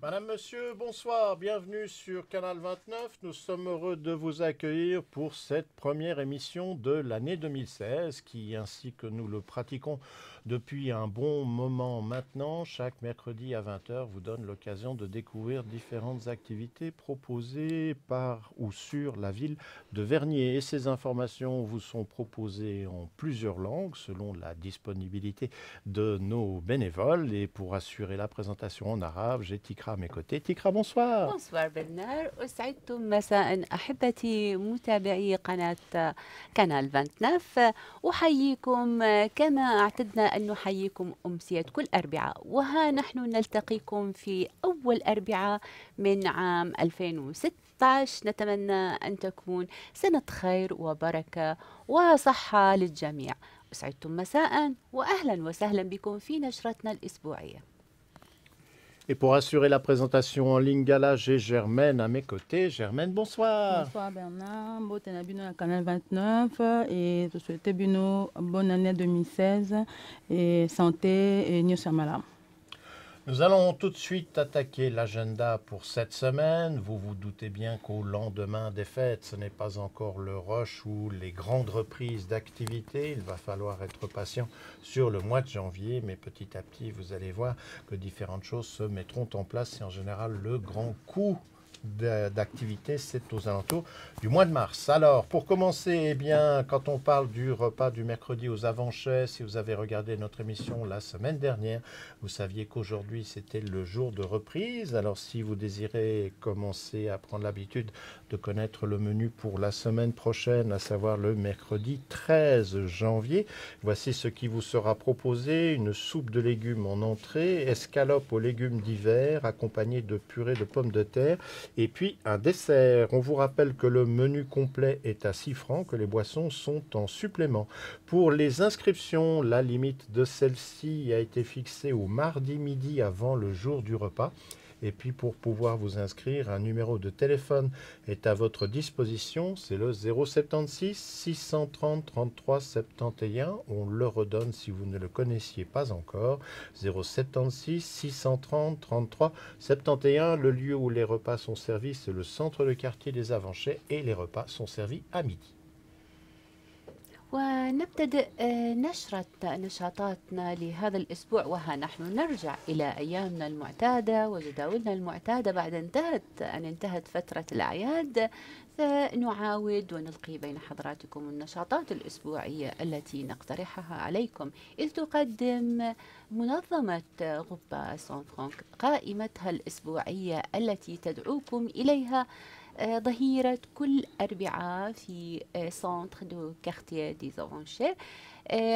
Madame, Monsieur, bonsoir, bienvenue sur Canal 29. Nous sommes heureux de vous accueillir pour cette première émission de l'année 2016 qui, ainsi que nous le pratiquons depuis un bon moment maintenant, chaque mercredi à 20 h vous donne l'occasion de découvrir différentes activités proposées par ou sur la ville de Vernier. Et ces informations vous sont proposées en plusieurs langues selon la disponibilité de nos bénévoles. Et pour assurer la présentation en arabe, j'ai Tikra à mes côtés. Tikra, bonsoir. بونسوار برنار، أسعدتم مساء أحبتي متابعي قناة كانال 29. أحييكم كما اعتدنا أن نحييكم أمسية كل أربعاء، وها نحن نلتقيكم في أول أربعاء من عام 2016. نتمنى أن تكون سنة خير وبركة وصحة للجميع. أسعدتم مساء وأهلا وسهلا بكم في نشرتنا الأسبوعية. Et pour assurer la présentation en lingala, j'ai Germaine à mes côtés. Germaine, bonsoir. Bonsoir Bernard, Mbotena Bino à Canal 29 et je souhaite Bino bonne année 2016 et santé et New Samala. Nous allons tout de suite attaquer l'agenda pour cette semaine. Vous vous doutez bien qu'au lendemain des fêtes, ce n'est pas encore le rush ou les grandes reprises d'activité. Il va falloir être patient sur le mois de janvier, mais petit à petit, vous allez voir que différentes choses se mettront en place. Et en général, le grand coup d'activité, c'est aux alentours du mois de mars. Alors, pour commencer, eh bien, quand on parle du repas du mercredi aux Avanchets, si vous avez regardé notre émission la semaine dernière, vous saviez qu'aujourd'hui, c'était le jour de reprise. Alors, si vous désirez commencer à prendre l'habitude de connaître le menu pour la semaine prochaine, à savoir le mercredi 13 janvier, voici ce qui vous sera proposé. Une soupe de légumes en entrée, escalope aux légumes d'hiver, accompagnée de purée de pommes de terre, et puis un dessert. On vous rappelle que le menu complet est à 6 francs, que les boissons sont en supplément. Pour les inscriptions, la limite de celle-ci a été fixée au mardi midi avant le jour du repas. Et puis pour pouvoir vous inscrire, un numéro de téléphone est à votre disposition, c'est le 076 630 33 71. On le redonne si vous ne le connaissiez pas encore, 076 630 33 71. Le lieu où les repas sont servis, c'est le centre de quartier des Avanchets et les repas sont servis à midi. ونبتدئ نشرة نشاطاتنا لهذا الأسبوع، وها نحن نرجع إلى أيامنا المعتادة وجداولنا المعتادة بعد أن انتهت فترة الأعياد. فنعاود ونلقي بين حضراتكم النشاطات الأسبوعية التي نقترحها عليكم، إذ تقدم منظمة غبة سان فرانك قائمتها الأسبوعية التي تدعوكم إليها ظهيرة كل أربعاء في سنتر دو كارتيه دي زافانشي.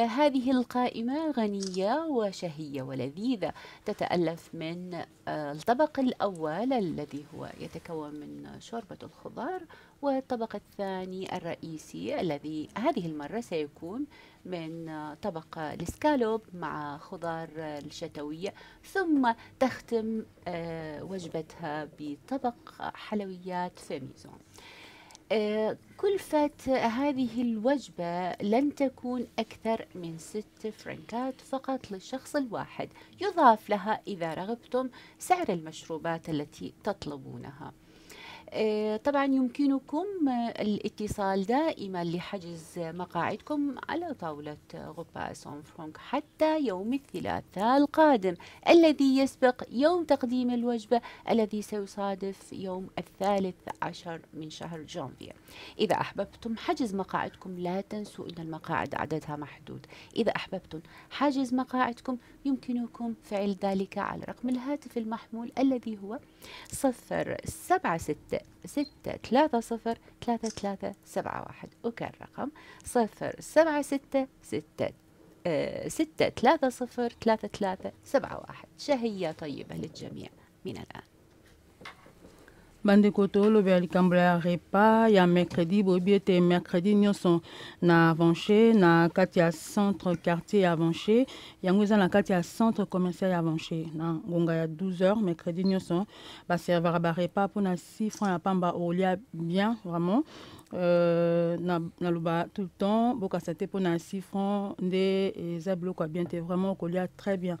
هذه القائمة غنية وشهية ولذيذة، تتألف من الطبق الأول الذي هو يتكون من شوربة الخضار، والطبق الثاني الرئيسي الذي هذه المرة سيكون من طبق الاسكالوب مع خضار الشتوية، ثم تختم وجبتها بطبق حلويات فيميزون. كلفة هذه الوجبة لن تكون أكثر من 6 فرنكات فقط للشخص الواحد، يضاف لها إذا رغبتم سعر المشروبات التي تطلبونها. طبعا يمكنكم الاتصال دائما لحجز مقاعدكم على طاولة غبة سان فرانك حتى يوم الثلاثاء القادم الذي يسبق يوم تقديم الوجبة الذي سيصادف يوم 13 من شهر جانفي. إذا أحببتم حجز مقاعدكم لا تنسوا أن المقاعد عددها محدود. إذا أحببتم حجز مقاعدكم يمكنكم فعل ذلك على رقم الهاتف المحمول الذي هو 076-630-3371. أكرر رقم 076-630-3371. شهية طيبة للجميع من الآن. Bande koto lo be likambla repas ya mercredi bobiete mercredi nyonso na Avanché na kati ya centre quartier ya Avanché yango eza na kati ya centre commercial ya Avanché na ngonga ya 12h mercredi nyonso ba servera ba repas pour na 6 francs ya pamba olia bien vraiment na loba tout le temps bokasa te pour na 6 francs nde eza biloko bien te vraiment kolia très bien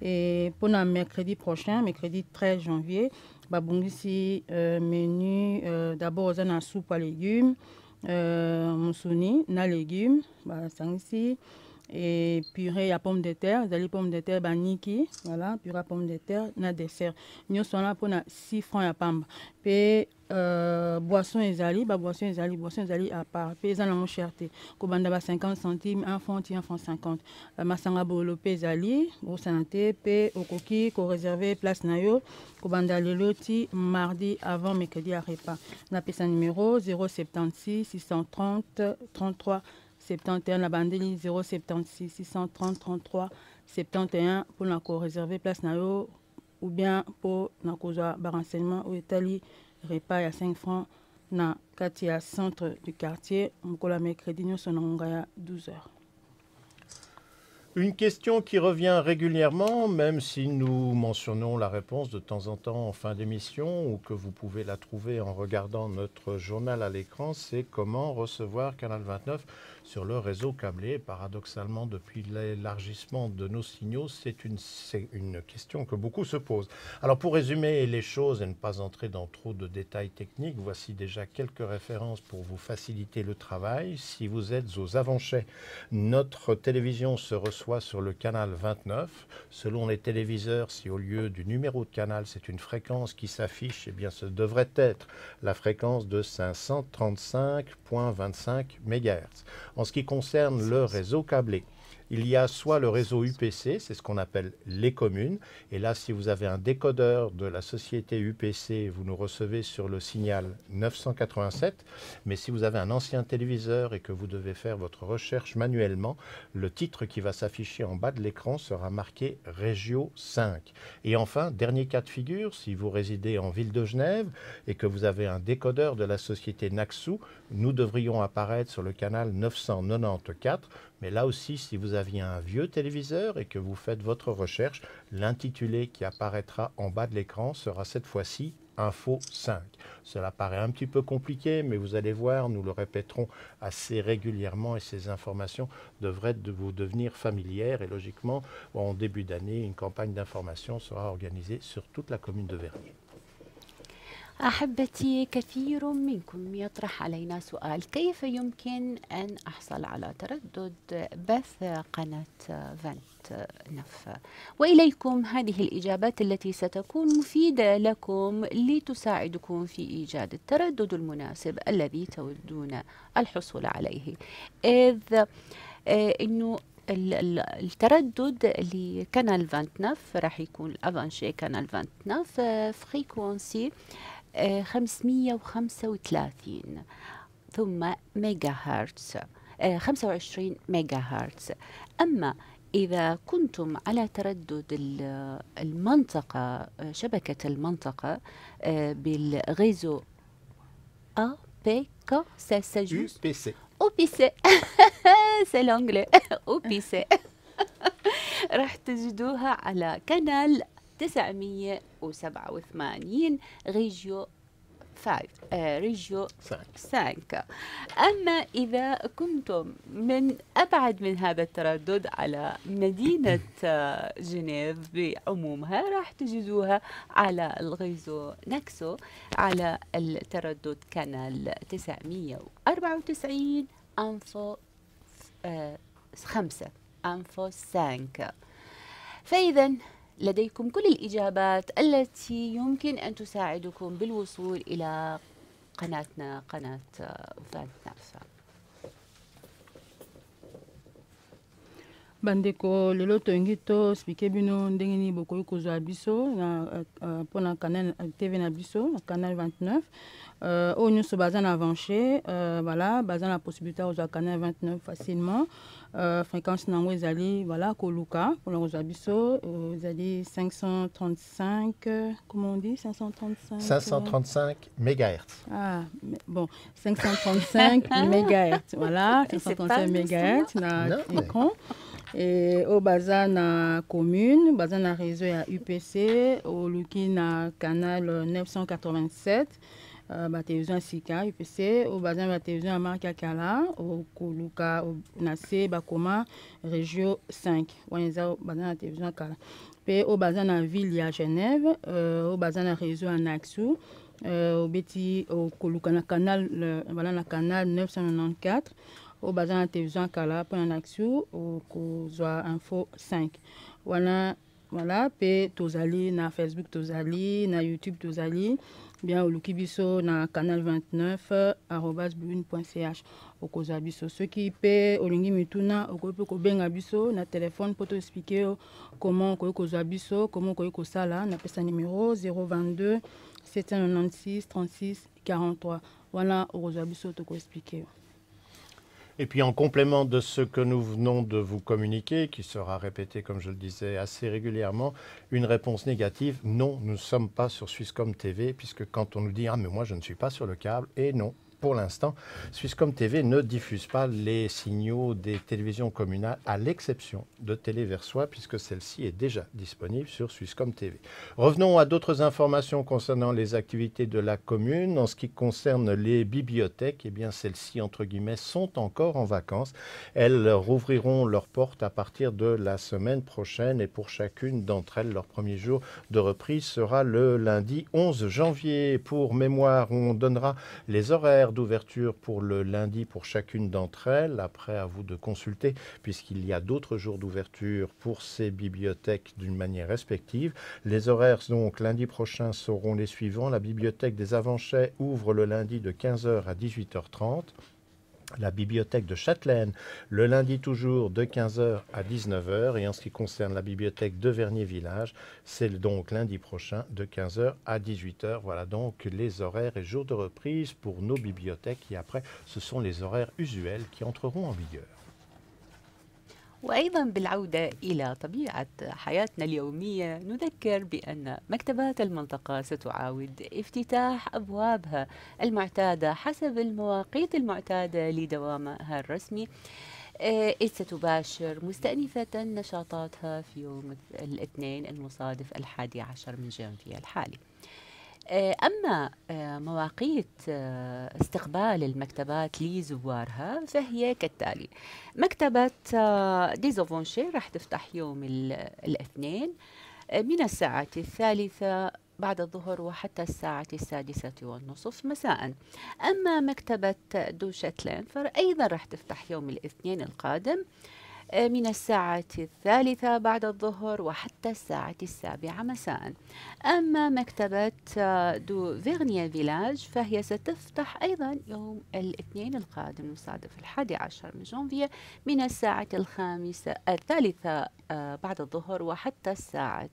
et pour na mercredi prochain mercredi 13 janvier babongisi menu d'abord oza na soupe à légumes musuni na légumes basangisi et purée à pommes de terre ezali pommes de terre baniki voilà purée à pommes de terre na dessert nyonso wana mpona 6 francs ya pamba mpe boisson ezali boisson ezali à part mpe eza nango cher te kobanda ba 50 centimes 1 franc ti 1 franc 50 masanga bolo mpe ezali bosana te mpe okoki koreserve place na yo kobanda lelo ti mardi avant mercredi ya repas napesa numéro 076 630 33 71 la bandeli 076 630 33 71 pour na ko réserver place na yo ou bien pour na kozwa ba renseignement au etali repas ya 5 francs na kati ya centre du quartier mkola mercredi nyonso na ngonga ya 12h. Une question qui revient régulièrement, même si nous mentionnons la réponse de temps en temps en fin d'émission ou que vous pouvez la trouver en regardant notre journal à l'écran, c'est comment recevoir Canal 29 sur le réseau câblé. Paradoxalement, depuis l'élargissement de nos signaux, c'est une question que beaucoup se posent. Alors pour résumer les choses et ne pas entrer dans trop de détails techniques, voici déjà quelques références pour vous faciliter le travail. Si vous êtes aux Avanchais, notre télévision se reçoit sur le canal 29. Selon les téléviseurs, si au lieu du numéro de canal, c'est une fréquence qui s'affiche, eh bien ce devrait être la fréquence de 535.25 MHz. En ce qui concerne le réseau câblé, il y a soit le réseau UPC, c'est ce qu'on appelle les communes, et là si vous avez un décodeur de la société UPC, vous nous recevez sur le signal 987, mais si vous avez un ancien téléviseur et que vous devez faire votre recherche manuellement, le titre qui va s'afficher en bas de l'écran sera marqué Régio 5. Et enfin, dernier cas de figure, si vous résidez en ville de Genève et que vous avez un décodeur de la société Naxou, nous devrions apparaître sur le canal 994, mais là aussi, si vous aviez un vieux téléviseur et que vous faites votre recherche, l'intitulé qui apparaîtra en bas de l'écran sera cette fois-ci Info 5. Cela paraît un petit peu compliqué, mais vous allez voir, nous le répéterons assez régulièrement et ces informations devraient vous devenir familières. Et logiquement, en début d'année, une campagne d'information sera organisée sur toute la commune de Verviers. أحبتي، كثير منكم يطرح علينا سؤال: كيف يمكن أن أحصل على تردد بث قناة 29؟ وإليكم هذه الإجابات التي ستكون مفيدة لكم لتساعدكم في إيجاد التردد المناسب الذي تودون الحصول عليه. إذ إنه التردد لكانال 29 راح يكون Avanché كانال 29 فريكونسي 535 ثم ميجا هرتز 25 ميجا هرتز. أما إذا كنتم على تردد المنطقة، شبكة المنطقة بالغيزو APK UPC. OPC c'est l'anglais OPC راح تجدوها على كانال 987 ريجيو 5. أما إذا كنتم من أبعد من هذا التردد على مدينة جنيف بعمومها، راح تجدوها على الغيزو نكسو على التردد كانال 994 أنفو 5 أنفو 5. فإذا لديكم كل الإجابات التي يمكن أن تساعدكم بالوصول إلى قناتنا، قناة 29. bandeko lelo tolingi toexplike bino ndenge nini bokoki kozwa biso mpona canal tv na biso na canal 29 oyo nyonso baza na avanché voilà baza na possibilité kozwa canal 29 facilement fréquence nango ezali voilà koluka mpona kozwa biso ezali 535 comment on dit 535 mégahertz. Ah bon 535 mégahertz voilà 535 mégahertz na écran. Et au baza na commune, baza na réseau ya UPC, au luki na canal 987, ba télévision Sika UPC, au baza na télévision Marca Kala, au koluka na C bakoma région 5. Waneza baza na télévision Kala. Pe au baza na ville ya Genève, au baza na réseau en Axou, au beti au koluka na canal voilà na canal 994. Au bazin la télévision Kala pour un action au Kozwa Info 5. Voilà, pe tozali na Facebook tozali, na YouTube tozali, bien au Lukibiso na canal 29 @bune.ch au Kozwa biso. Ceux qui paient au lingi mituna au kope ko benga biso na téléphone pour t'expliquer comment ko Kozwa biso, comment ko sala na pesa numéro 022 796 36 43. Voilà au Kozwa biso to ko expliquer. Et puis en complément de ce que nous venons de vous communiquer, qui sera répété, comme je le disais, assez régulièrement, une réponse négative, non, nous ne sommes pas sur Swisscom TV, puisque quand on nous dit « Ah, mais moi je ne suis pas sur le câble », et non, pour l'instant, Swisscom TV ne diffuse pas les signaux des télévisions communales, à l'exception de Télé Versoix, puisque celle-ci est déjà disponible sur Swisscom TV. Revenons à d'autres informations concernant les activités de la commune. En ce qui concerne les bibliothèques, eh bien celles-ci, entre guillemets, sont encore en vacances. Elles rouvriront leurs portes à partir de la semaine prochaine, et pour chacune d'entre elles, leur premier jour de reprise sera le lundi 11 janvier. Pour mémoire, on donnera les horaires d'ouverture pour le lundi pour chacune d'entre elles. Après, à vous de consulter, puisqu'il y a d'autres jours d'ouverture pour ces bibliothèques d'une manière respective. Les horaires, donc, lundi prochain seront les suivants. La bibliothèque des Avanchais ouvre le lundi de 15h à 18h30. La bibliothèque de Châtelaine, le lundi toujours de 15h à 19h. Et en ce qui concerne la bibliothèque de Vernier-Village, c'est donc lundi prochain de 15h à 18h. Voilà donc les horaires et jours de reprise pour nos bibliothèques. Et après, ce sont les horaires usuels qui entreront en vigueur. وأيضا بالعودة إلى طبيعة حياتنا اليومية نذكر بأن مكتبات المنطقة ستعاود افتتاح أبوابها المعتادة حسب المواقيت المعتادة لدوامها الرسمي، إذ ستباشر مستأنفة نشاطاتها في يوم الاثنين المصادف 11 من جانفي الحالي. أما مواقيت استقبال المكتبات لزوارها فهي كالتالي: مكتبة ديزوفونشي راح تفتح يوم الاثنين من الساعة 3 بعد الظهر وحتى الساعة 6:30 مساء. أما مكتبة دو شاتلين فأيضا راح تفتح يوم الاثنين القادم من الساعة 3 بعد الظهر وحتى الساعة 7 مساء. أما مكتبة دو فيغنيا فيلاج فهي ستفتح أيضا يوم الاثنين القادم المصادف 11 من جانفية من الساعة 3 بعد الظهر وحتى الساعة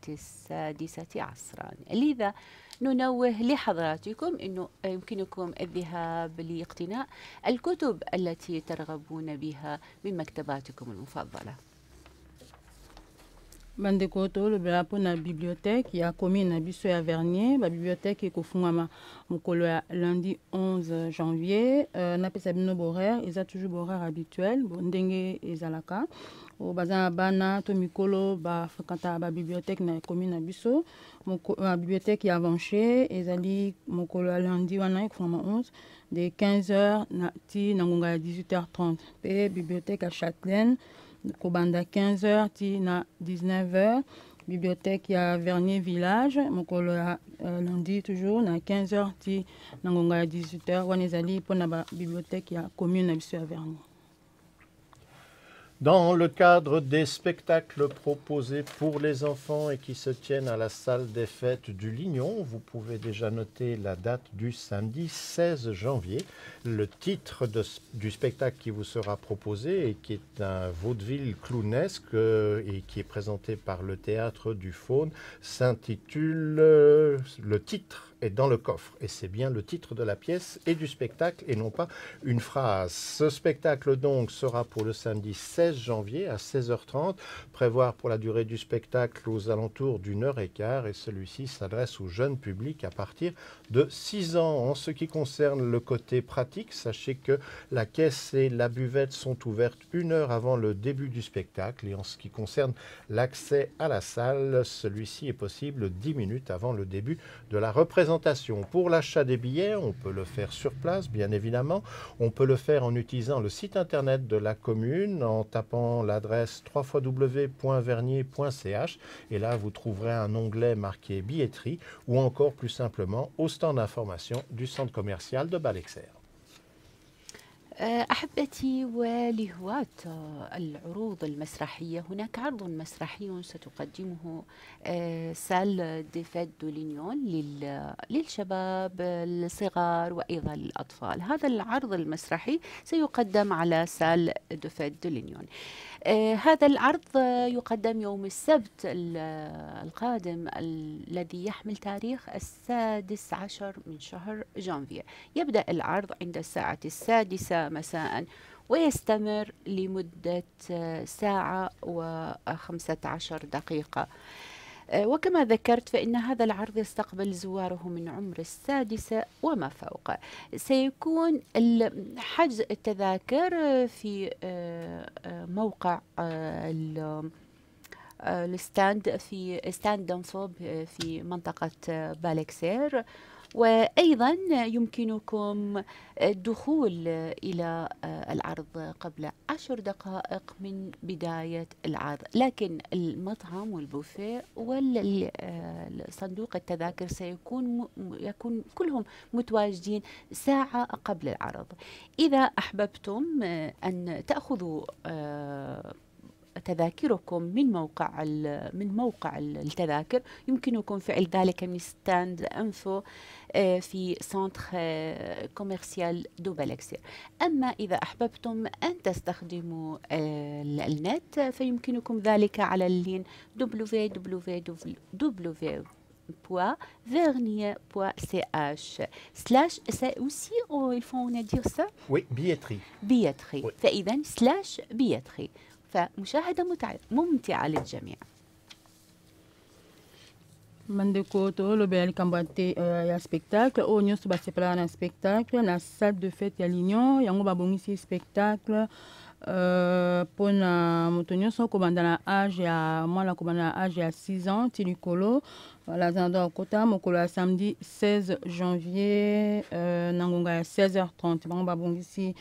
6 عصرا. لذا ننوه لحضراتكم أنه يمكنكم الذهاب لاقتناء الكتب التي ترغبون بها من مكتباتكم المفضلة. bandeko tolobela mpona bibliothèque ya commune na biso ya Vernier. Babibliothèque ekofungwama mokolo ya lundi 11 janvier. Napesa bino bohoraire eza toujours bohoraire habituel ndenge ezalaka. Baza na bana to mikolo bafréquentaka babibliothèque na commune na biso. Bibliothèque ya Avanché ezali mokolo ya lundi wana ekofungwama 11 de 15h ti na ngonga ya 18h30. Pe bibliothèque ya Châtelaine kobanda 15h ti na 19h. Bibliothèque ya Vernier Village mokolo ya lundi toujours na 15h ti na ngonga ya 18h. Wana ezali mpona ba bibliothèque ya commune na biso ya Vernier. Dans le cadre des spectacles proposés pour les enfants et qui se tiennent à la salle des fêtes du Lignon, vous pouvez déjà noter la date du samedi 16 janvier. Le titre du spectacle qui vous sera proposé et qui est un vaudeville clownesque et qui est présenté par le Théâtre du Faune s'intitule Le titre est dans le coffre. Et c'est bien le titre de la pièce et du spectacle et non pas une phrase. Ce spectacle donc sera pour le samedi 16 janvier à 16h30. Prévoir pour la durée du spectacle aux alentours d'1h15 et celui-ci s'adresse au jeune public à partir de 6 ans. En ce qui concerne le côté pratique, sachez que la caisse et la buvette sont ouvertes 1 heure avant le début du spectacle et en ce qui concerne l'accès à la salle, celui-ci est possible 10 minutes avant le début de la représentation. Pour l'achat des billets, on peut le faire sur place, bien évidemment. On peut le faire en utilisant le site internet de la commune, en tapant l'adresse www.vernier.ch. Et là, vous trouverez un onglet marqué billetterie ou encore plus simplement au stand d'information du centre commercial de Balexer. أحبتي ولهواة العروض المسرحية، هناك عرض مسرحي ستقدمه سال دي فيت دو لينيون للشباب الصغار وأيضا الأطفال. هذا العرض المسرحي سيقدم على سال دي فيت دو لينيون. هذا العرض يقدم يوم السبت القادم الذي يحمل تاريخ 16 من شهر جانفير. يبدأ العرض عند الساعة 6 مساء ويستمر لمدة 1 ساعة و15 دقيقة. وكما ذكرت فإن هذا العرض يستقبل زواره من عمر 6 وما فوق. سيكون حجز التذاكر في موقع الستاند في ستاند دانصوب في منطقة بالكسير، وأيضا يمكنكم الدخول إلى العرض قبل 10 دقائق من بداية العرض، لكن المطعم والبوفيه والصندوق التذاكر يكون كلهم متواجدين ساعة قبل العرض. إذا أحببتم أن تأخذوا تذاكركم من موقع التذاكر، يمكنكم فعل ذلك من ستاند انفو في سنتر كوميرسيال دو بالكسير. أما إذا أحببتم أن تستخدموا النت فيمكنكم ذلك على اللين www.vernier.ch aussi il faut on dire ça. Oui, billetterie. billetterie. Oui. فإذا /billetterie. فمشاهدة ممتعة للجميع. Mandeko to lo bel kambate ya spectacle o nyos ba separa na spectacle na salle de fête ya Lignon yango ba bongisi spectacle pona moto nyonso kobanda na âge ya mwana kobanda na âge ya 6 ans ti likolo la zando kota mokolo ya samedi 16 janvier na ngonga ya 16h30 bango ba bongisi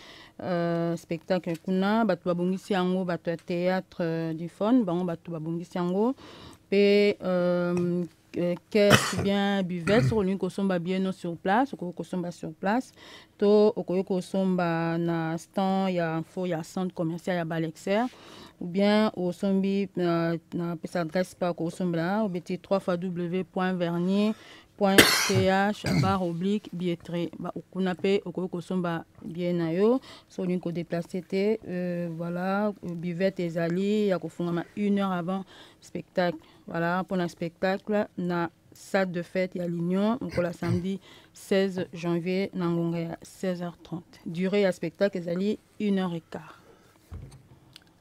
spectacle kuna bato ba bongisi yango bato ya théâtre du Faune bango bato ba bongisi yango pe qu'est-ce bien buvette sur l'une kosomba bien sur place kosomba sur place to okoyo kosomba na stand ya info ya centre commercial ya Balexer ou bien au sombi na pesa adresse pa kosomba au beti www.vernier.ch/billetterie ba okuna pe okoyo kosomba bien na yo so l'une ko déplacer te voilà buvette ezali ya kofungama 1 heure avant spectacle. Voilà, pour un spectacle, na salle de fête à Lignon, on la samedi 16 janvier, à 16h30. Durée à spectacle, c'est 1h15.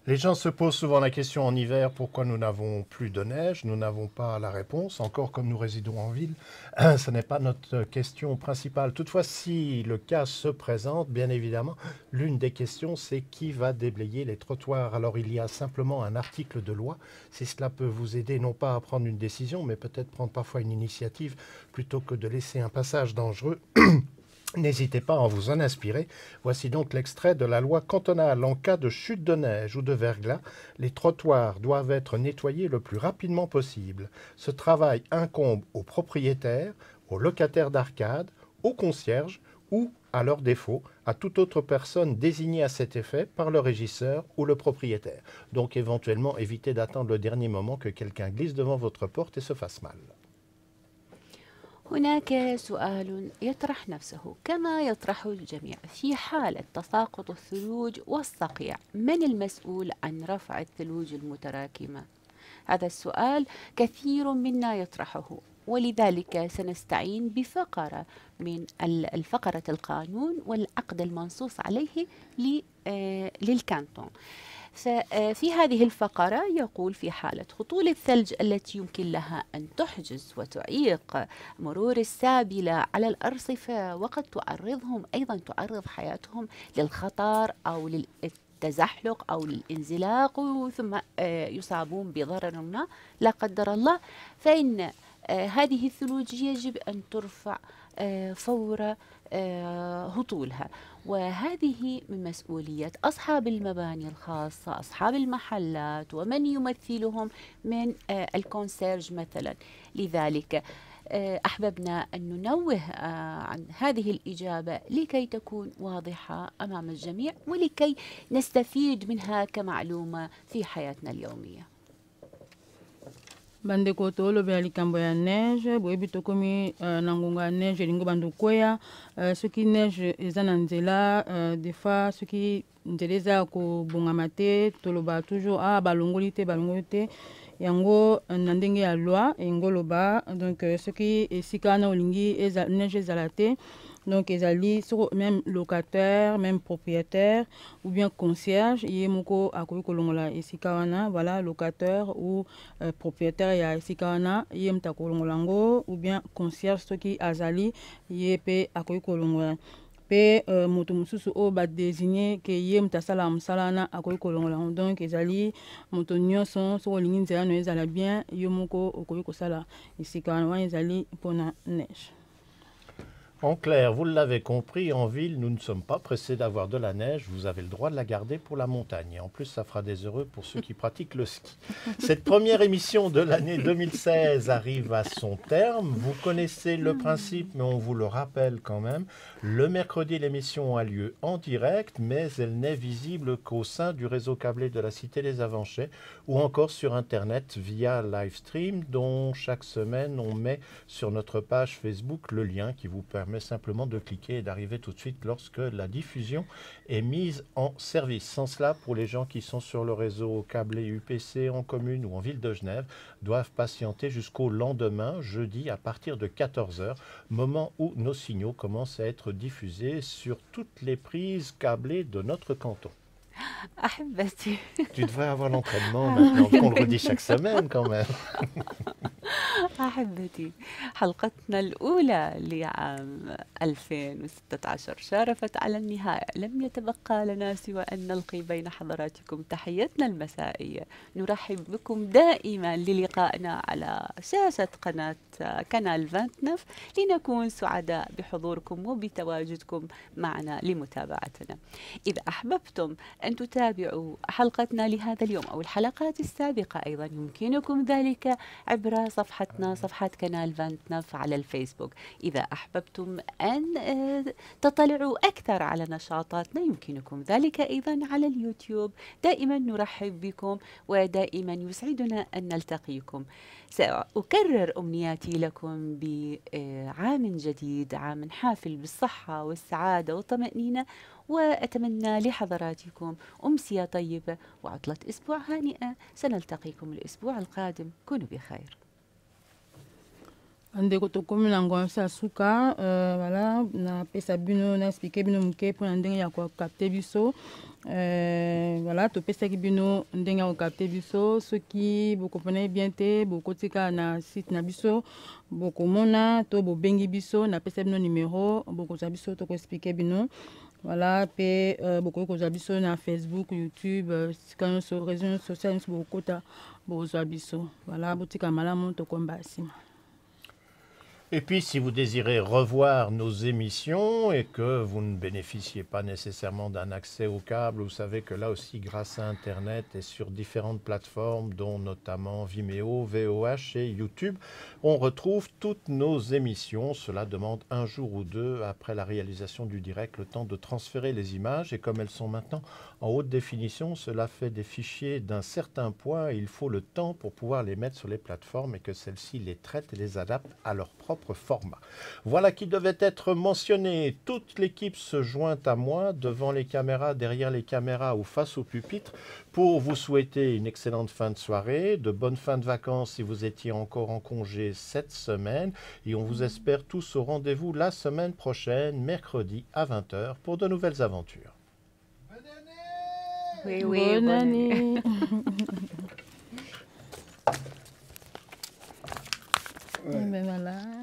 Les gens se posent souvent la question en hiver, pourquoi nous n'avons plus de neige? Nous n'avons pas la réponse. Encore comme nous résidons en ville, ce n'est pas notre question principale. Toutefois, si le cas se présente, bien évidemment, l'une des questions, c'est qui va déblayer les trottoirs. Alors, il y a simplement un article de loi. Si cela peut vous aider, non pas à prendre une décision, mais peut-être prendre parfois une initiative, plutôt que de laisser un passage dangereux. N'hésitez pas à vous en inspirer. Voici donc l'extrait de la loi cantonale. En cas de chute de neige ou de verglas, les trottoirs doivent être nettoyés le plus rapidement possible. Ce travail incombe aux propriétaires, aux locataires d'arcades, aux concierges ou à leur défaut, à toute autre personne désignée à cet effet par le régisseur ou le propriétaire. Donc éventuellement, évitez d'attendre le dernier moment que quelqu'un glisse devant votre porte et se fasse mal. هناك سؤال يطرح نفسه كما يطرحه الجميع في حالة تساقط الثلوج والصقيع، من المسؤول عن رفع الثلوج المتراكمة؟ هذا السؤال كثير منا يطرحه، ولذلك سنستعين بفقرة من الفقرة القانون والعقد المنصوص عليه للكانتون. ففي هذه الفقرة يقول في حالة هطول الثلج التي يمكن لها أن تحجز وتعيق مرور السابلة على الأرصفة وقد تعرضهم أيضا تعرض حياتهم للخطر أو للتزحلق أو للانزلاق ثم يصابون بضرر ما لا قدر الله، فإن هذه الثلوج يجب أن ترفع فور هطولها، وهذه من مسؤولية أصحاب المباني الخاصة، أصحاب المحلات ومن يمثلهم من الكونسيرج مثلا. لذلك أحببنا أن ننوه عن هذه الإجابة لكي تكون واضحة أمام الجميع ولكي نستفيد منها كمعلومة في حياتنا اليومية. bandeko tolobela likambo ya neige boyebi tokomi na ngonga ya neige elingi bandu kweya soki neige eza na nzela des fois soki nzela eza ya kobongama te toloba toujours balongoli te yango na ndenge ya loi engoloba donc soki esika wana olingi neige ezala te donc ezali même locataire, même propriétaire ou bien concierge ye moko akoki kolongola esika wana, voilà locataire ou propriétaire ya esika wana ye muta kolongola ngo, ou bien concierge soki azali ye pe akoki kolongola pe moto mususu o ba désigner ke ye muta sala musala na akoki kolongola. Donc ezali moto nyonso so olingi nzela no ezala bien yo moko okoki kosala esika wana ezali pona neige. En clair, vous l'avez compris, en ville, nous ne sommes pas pressés d'avoir de la neige. Vous avez le droit de la garder pour la montagne. Et en plus, ça fera des heureux pour ceux qui pratiquent le ski. Cette première émission de l'année 2016 arrive à son terme. Vous connaissez le principe, mais on vous le rappelle quand même. Le mercredi, l'émission a lieu en direct, mais elle n'est visible qu'au sein du réseau câblé de la Cité des Avanchais ou encore sur Internet via live stream, dont chaque semaine on met sur notre page Facebook le lien qui vous permet simplement de cliquer et d'arriver tout de suite lorsque la diffusion est mise en service. Sans cela, pour les gens qui sont sur le réseau câblé UPC en commune ou en ville de Genève, doivent patienter jusqu'au lendemain, jeudi à partir de 14h, moment où nos signaux commencent à être diffusés sur toutes les prises câblées de notre canton. أحبتي Tu devrais avoir l'entraînement maintenant, qu'on le redit chaque semaine quand même. أحبتي، حلقتنا الأولى لعام 2016 شارفت على النهاية. لم يتبقى لنا سوى أن نلقي بين حضراتكم تحيتنا المسائية. نرحب بكم دائما للقائنا على شاشة قناة كانال 29 لنكون سعداء بحضوركم وبتواجدكم معنا لمتابعتنا. إذا أحببتم أن تتابعوا حلقتنا لهذا اليوم أو الحلقات السابقة أيضا يمكنكم ذلك عبر صفحتنا صفحة كانال 29 على الفيسبوك. إذا أحببتم أن تطلعوا أكثر على نشاطاتنا يمكنكم ذلك أيضا على اليوتيوب. دائما نرحب بكم ودائما يسعدنا أن نلتقيكم. سأكرر أمنياتي لكم بعام جديد، عام حافل بالصحة والسعادة والطمأنينة، وأتمنى لحضراتكم أمسية طيبة وعطلة أسبوع هانئة. سنلتقيكم الأسبوع القادم. كونوا بخير. Andeko tokomi na ngwansa suka voilà na pesa bino na expliquer bino muke pour ndenge ya ko capter biso voilà to pesa ki bino ndenge ya ko capter biso soki vous comprenez bien te bokotika na site na biso bokomona to bobengi biso na pesa bino numéro bokoza biso to ko expliquer bino voilà pe bokoza biso na Facebook, YouTube, quand sur réseaux sociaux bokota boza biso voilà botika malamu to komba sima. Et puis, si vous désirez revoir nos émissions et que vous ne bénéficiez pas nécessairement d'un accès au câble, vous savez que là aussi, grâce à Internet et sur différentes plateformes, dont notamment Vimeo, VOH et YouTube, on retrouve toutes nos émissions. Cela demande un jour ou deux après la réalisation du direct, le temps de transférer les images. Et comme elles sont maintenant en haute définition, cela fait des fichiers d'un certain poids et il faut le temps pour pouvoir les mettre sur les plateformes et que celles-ci les traitent et les adaptent à leur propre format. Voilà qui devait être mentionné. Toute l'équipe se joint à moi devant les caméras, derrière les caméras ou face au pupitre pour vous souhaiter une excellente fin de soirée, de bonnes fins de vacances si vous étiez encore en congé cette semaine et on vous espère tous au rendez-vous la semaine prochaine, mercredi à 20 h pour de nouvelles aventures. Oui, Bonne année. Ben voilà.